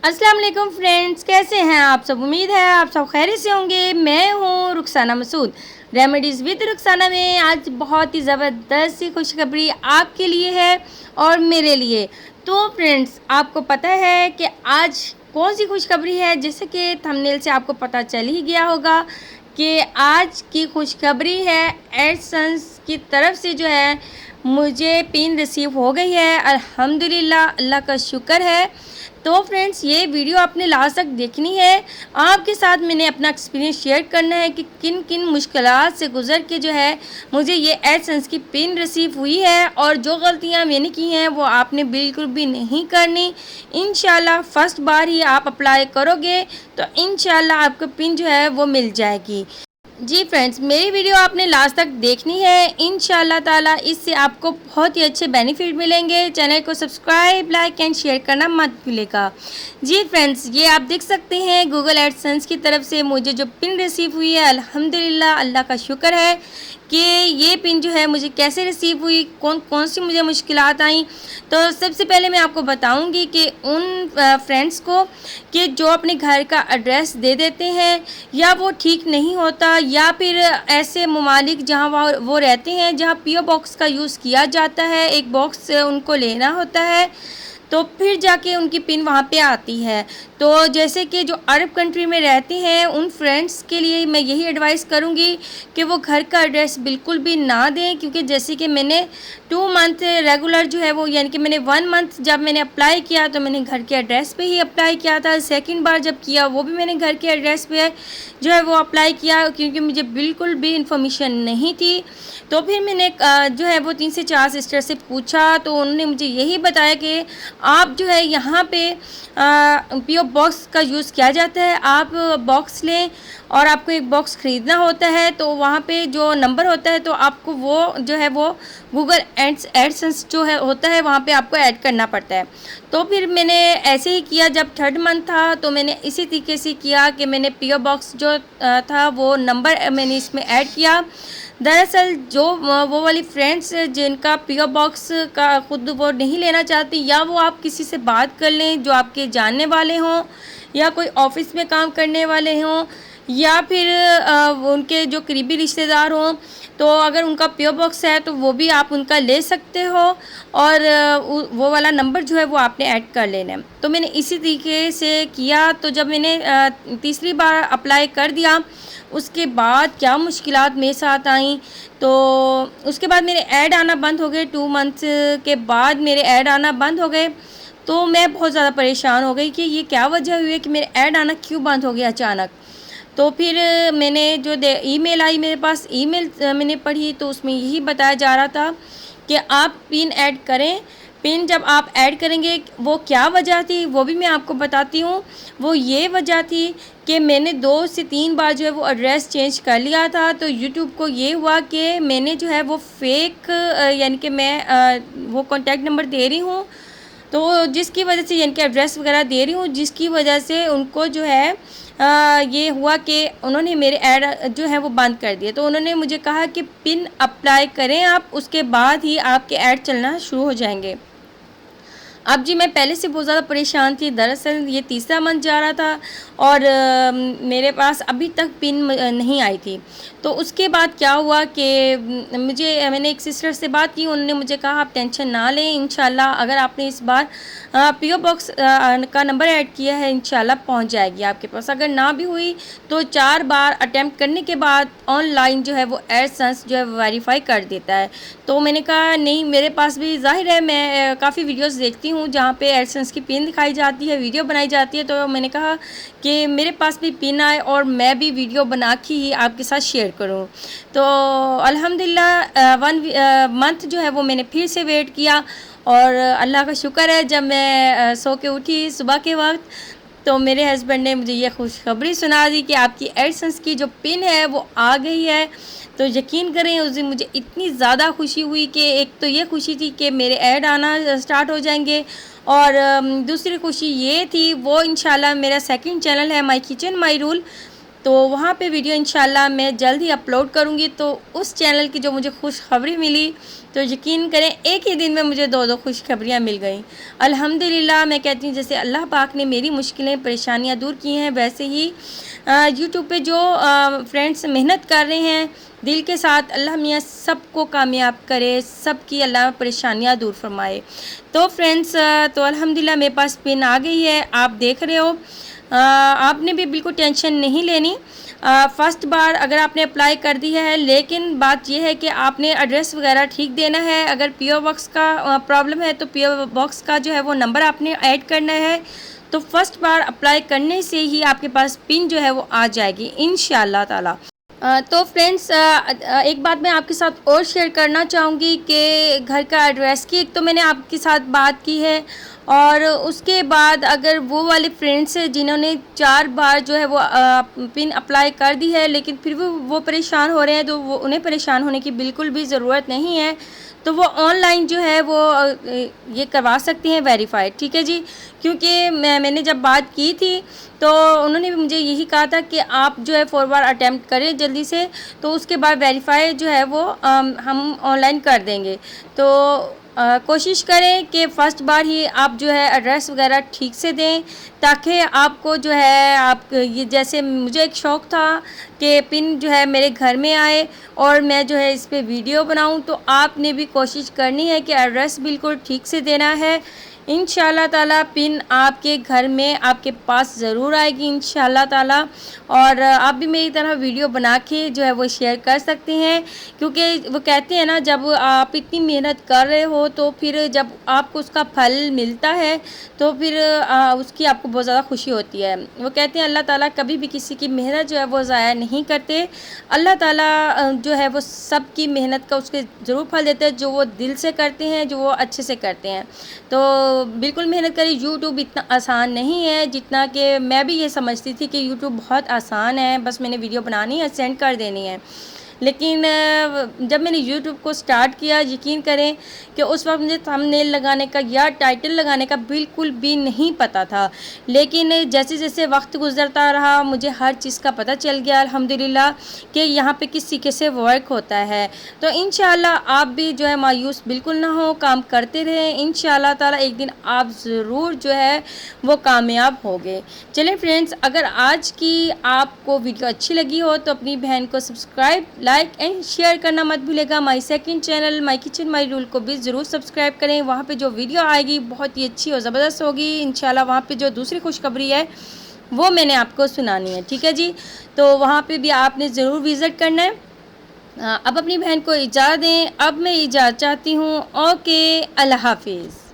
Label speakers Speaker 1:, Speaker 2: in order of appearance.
Speaker 1: अस्सलाम वालेकुम फ्रेंड्स, कैसे हैं आप सब। उम्मीद है आप सब खैरियत से होंगे। मैं हूँ रुखसाना मसूद, रेमेडीज़ विद रुखसाना में आज बहुत ही ज़बरदस्त सी खुशखबरी आपके लिए है और मेरे लिए। तो फ्रेंड्स, आपको पता है कि आज कौन सी खुशखबरी है। जैसे कि थंबनेल से आपको पता चल ही गया होगा कि आज की खुशखबरी है एडसेंस की तरफ से जो है मुझे पिन रिसीव हो गई है। अल्हम्दुलिल्लाह, अल्लाह का शुक्र है। तो फ्रेंड्स, ये वीडियो आपने लास्ट तक देखनी है। आपके साथ मैंने अपना एक्सपीरियंस शेयर करना है कि किन किन मुश्किलात से गुज़र के जो है मुझे ये एडसेंस की पिन रिसीव हुई है, और जो गलतियां मैंने की हैं वो आपने बिल्कुल भी नहीं करनी। इंशाल्लाह फर्स्ट बार ही आप अप्लाई करोगे तो इंशाल्लाह आपको पिन जो है वो मिल जाएगी। जी फ्रेंड्स, मेरी वीडियो आपने लास्ट तक देखनी है। इंशाल्लाह ताला इससे आपको बहुत ही अच्छे बेनिफिट मिलेंगे। चैनल को सब्सक्राइब, लाइक एंड शेयर करना मत भूलिएगा। जी फ्रेंड्स, ये आप देख सकते हैं गूगल एडसेंस की तरफ से मुझे जो पिन रिसीव हुई है, अल्हम्दुलिल्लाह अल्लाह का शुक्र है कि ये पिन जो है मुझे कैसे रिसीव हुई, कौन कौन सी मुझे मुश्किलात आई। तो सबसे पहले मैं आपको बताऊंगी कि उन फ्रेंड्स को कि जो अपने घर का एड्रेस दे देते हैं या वो ठीक नहीं होता, या फिर ऐसे ममालिक जहां वो रहते हैं जहां पीओ बॉक्स का यूज़ किया जाता है, एक बॉक्स उनको लेना होता है तो फिर जाके उनकी पिन वहाँ पे आती है। तो जैसे कि जो अरब कंट्री में रहते हैं उन फ्रेंड्स के लिए मैं यही एडवाइस करूँगी कि वो घर का एड्रेस बिल्कुल भी ना दें, क्योंकि जैसे कि मैंने 2 मंथ रेगुलर जो है वो, यानी कि मैंने 1 मंथ जब मैंने अप्लाई किया तो मैंने घर के एड्रेस पे ही अप्लाई किया था। सेकंड बार जब किया वो भी मैंने घर के एड्रेस पे जो है वो अप्लाई किया, क्योंकि मुझे बिल्कुल भी इंफॉर्मेशन नहीं थी। तो फिर मैंने जो है वो 3 से 4 सिस्टर से पूछा तो उन्होंने मुझे यही बताया कि आप जो है यहाँ पे पीओ बॉक्स का यूज़ किया जाता है, आप बॉक्स लें और आपको एक बॉक्स ख़रीदना होता है। तो वहाँ पे जो नंबर होता है तो आपको वो जो है वो गूगल एडसेंस जो है होता है वहाँ पे आपको ऐड करना पड़ता है। तो फिर मैंने ऐसे ही किया। जब 3rd मंथ था तो मैंने इसी तरीके से किया कि मैंने पीओ बॉक्स जो था वो नंबर मैंने इसमें ऐड किया। दरअसल जो वो वाली फ्रेंड्स जिनका पीओ बॉक्स का खुद वो नहीं लेना चाहती, या वो आप किसी से बात कर लें जो आपके जानने वाले हों या कोई ऑफिस में काम करने वाले हों, या फिर उनके जो करीबी रिश्तेदार हों, तो अगर उनका पीओ बॉक्स है तो वो भी आप उनका ले सकते हो, और वो वाला नंबर जो है वो आपने ऐड कर लेना है। तो मैंने इसी तरीके से किया। तो जब मैंने तीसरी बार अप्लाई कर दिया उसके बाद क्या मुश्किलात मेरे साथ आई, तो उसके बाद मेरे ऐड आना बंद हो गए। 2 मंथ के बाद मेरे ऐड आना बंद हो गए। तो मैं बहुत ज़्यादा परेशान हो गई कि ये क्या वजह हुई है कि मेरे ऐड आना क्यों बंद हो गया अचानक। तो फिर मैंने जो ईमेल आई मेरे पास, ईमेल मैंने पढ़ी तो उसमें यही बताया जा रहा था कि आप पिन ऐड करें। पिन जब आप ऐड करेंगे, वो क्या वजह थी वो भी मैं आपको बताती हूँ। वो ये वजह थी कि मैंने 2 से 3 बार जो है वो एड्रेस चेंज कर लिया था। तो यूट्यूब को ये हुआ कि मैंने जो है वो फेक, यानी कि मैं वो कॉन्टैक्ट नंबर दे रही हूँ, तो जिसकी वजह से यानी कि एड्रेस वगैरह दे रही हूँ, जिसकी वजह से उनको जो है ये हुआ कि उन्होंने मेरे ऐड जो है वो बंद कर दिए। तो उन्होंने मुझे कहा कि पिन अप्लाई करें आप, उसके बाद ही आपके ऐड चलना शुरू हो जाएंगे। अब जी मैं पहले से बहुत ज़्यादा परेशान थी। दरअसल ये तीसरा मंथ जा रहा था और मेरे पास अभी तक पिन नहीं आई थी। तो उसके बाद क्या हुआ कि मैंने एक सिस्टर से बात की, उन्होंने मुझे कहा आप टेंशन ना लें, इंशाल्लाह अगर आपने इस बार पीओ बॉक्स का नंबर ऐड किया है इंशाल्लाह पहुंच जाएगी आपके पास। अगर ना भी हुई तो 4 बार अटैम्प्ट करने के बाद ऑनलाइन जो है वो एडसेंस जो है वेरीफाई कर देता है। तो मैंने कहा नहीं, मेरे पास भी ज़ाहिर है मैं काफ़ी वीडियोस देखती हूँ जहाँ पे एडसेंस की पिन दिखाई जाती है, वीडियो बनाई जाती है। तो मैंने कहा कि मेरे पास भी पिन आए और मैं भी वीडियो बना के ही आपके साथ शेयर करूँ। तो अल्हम्दुलिल्लाह 1 मंथ जो है वो मैंने फिर से वेट किया, और अल्लाह का शुक्र है जब मैं सो के उठी सुबह के वक्त तो मेरे हस्बैंड ने मुझे ये खुशखबरी सुना दी कि आपकी एडसेंस की जो पिन है वो आ गई है। तो यकीन करें उस दिन मुझे इतनी ज़्यादा खुशी हुई कि एक तो ये खुशी थी कि मेरे ऐड आना स्टार्ट हो जाएंगे, और दूसरी खुशी ये थी वो इंशाल्लाह मेरा सेकंड चैनल है माय किचन माय रूल, तो वहाँ पे वीडियो इंशाल्लाह मैं जल्द ही अपलोड करूँगी। तो उस चैनल की जो मुझे खुशखबरी मिली, तो यकीन करें एक ही दिन में मुझे 2-2 खुशखबरियाँ मिल गई। अल्हम्दुलिल्लाह मैं कहती हूँ जैसे अल्लाह पाक ने मेरी मुश्किलें परेशानियाँ दूर की हैं, वैसे ही यूट्यूब पे जो फ्रेंड्स मेहनत कर रहे हैं दिल के साथ, अल्लाह मियाँ सबको कामयाब करे, सबकी अल्लाह परेशानियाँ दूर फरमाए। तो फ्रेंड्स तो अल्हम्दुलिल्लाह मेरे पास पिन आ गई है, आप देख रहे हो। आपने भी बिल्कुल टेंशन नहीं लेनी। फ़र्स्ट बार अगर आपने अप्लाई कर दी है, लेकिन बात यह है कि आपने एड्रेस वगैरह ठीक देना है। अगर पीओ बॉक्स का प्रॉब्लम है तो पीओ बॉक्स का जो है वो नंबर आपने ऐड करना है। तो फर्स्ट बार अप्लाई करने से ही आपके पास पिन जो है वो आ जाएगी इंशाअल्लाह ताला। तो फ्रेंड्स एक बात मैं आपके साथ और शेयर करना चाहूँगी कि घर का एड्रेस की एक तो मैंने आपके साथ बात की है, और उसके बाद अगर वो वाले फ्रेंड्स हैं जिन्होंने 4 बार जो है वो पिन अप्लाई कर दी है लेकिन फिर भी वो परेशान हो रहे हैं, तो वो उन्हें परेशान होने की बिल्कुल भी ज़रूरत नहीं है। तो वो ऑनलाइन जो है वो ये करवा सकती हैं वेरीफाई, ठीक है जी। क्योंकि मैंने जब बात की थी तो उन्होंने भी मुझे यही कहा था कि आप जो है 4 बार अटैम्प्ट करें जल्दी से, तो उसके बाद वेरीफाई जो है वो हम ऑनलाइन कर देंगे। तो कोशिश करें कि फ़र्स्ट बार ही आप जो है एड्रेस वगैरह ठीक से दें, ताकि आपको जो है आप ये जैसे मुझे एक शौक़ था कि पिन जो है मेरे घर में आए और मैं जो है इस पे वीडियो बनाऊं, तो आपने भी कोशिश करनी है कि एड्रेस बिल्कुल ठीक से देना है। इंशाल्लाह ताला पिन आपके घर में आपके पास ज़रूर आएगी इंशाल्लाह ताला। और आप भी मेरी तरह वीडियो बना के जो है वो शेयर कर सकते हैं, क्योंकि वो कहते हैं ना, जब आप इतनी मेहनत कर रहे हो तो फिर जब आपको उसका फल मिलता है तो फिर उसकी आपको बहुत ज़्यादा खुशी होती है। वो कहते हैं अल्लाह ताला कभी भी किसी की मेहनत जो है वो ज़ाया नहीं करते। अल्लाह ताला जो है वो सब की मेहनत का उसके ज़रूर फल देते हैं, जो वो दिल से करते हैं, जो वो अच्छे से करते हैं। तो बिल्कुल मेहनत करें। यूट्यूब इतना आसान नहीं है जितना कि मैं भी ये समझती थी कि यूट्यूब बहुत आसान है, बस मैंने वीडियो बनानी है, सेंड कर देनी है। लेकिन जब मैंने यूट्यूब को स्टार्ट किया, यकीन करें कि उस वक्त मुझे थंबनेल लगाने का या टाइटल लगाने का बिल्कुल भी नहीं पता था। लेकिन जैसे जैसे वक्त गुजरता रहा मुझे हर चीज़ का पता चल गया अल्हम्दुलिल्लाह कि यहाँ पे किस तरीके से वर्क होता है। तो इंशाल्लाह आप भी जो है मायूस बिल्कुल ना हो, काम करते रहें। इंशाल्लाह ताला एक दिन आप ज़रूर जो है वो कामयाब होंगे। चलें फ्रेंड्स, अगर आज की आपको वीडियो अच्छी लगी हो तो अपनी बहन को सब्सक्राइब, लाइक एंड शेयर करना मत भूलिएगा। My second channel my kitchen my rule को भी ज़रूर सब्सक्राइब करें। वहाँ पे जो वीडियो आएगी बहुत ही अच्छी और ज़बरदस्त होगी इंशाल्लाह। वहाँ पे जो दूसरी खुशखबरी है वो मैंने आपको सुनानी है, ठीक है जी। तो वहाँ पे भी आपने ज़रूर विज़िट करना है। अब अपनी बहन को इजाज़त दें। अब मैं इजाज़त चाहती हूँ। ओके, अल्लाह हाफिज़।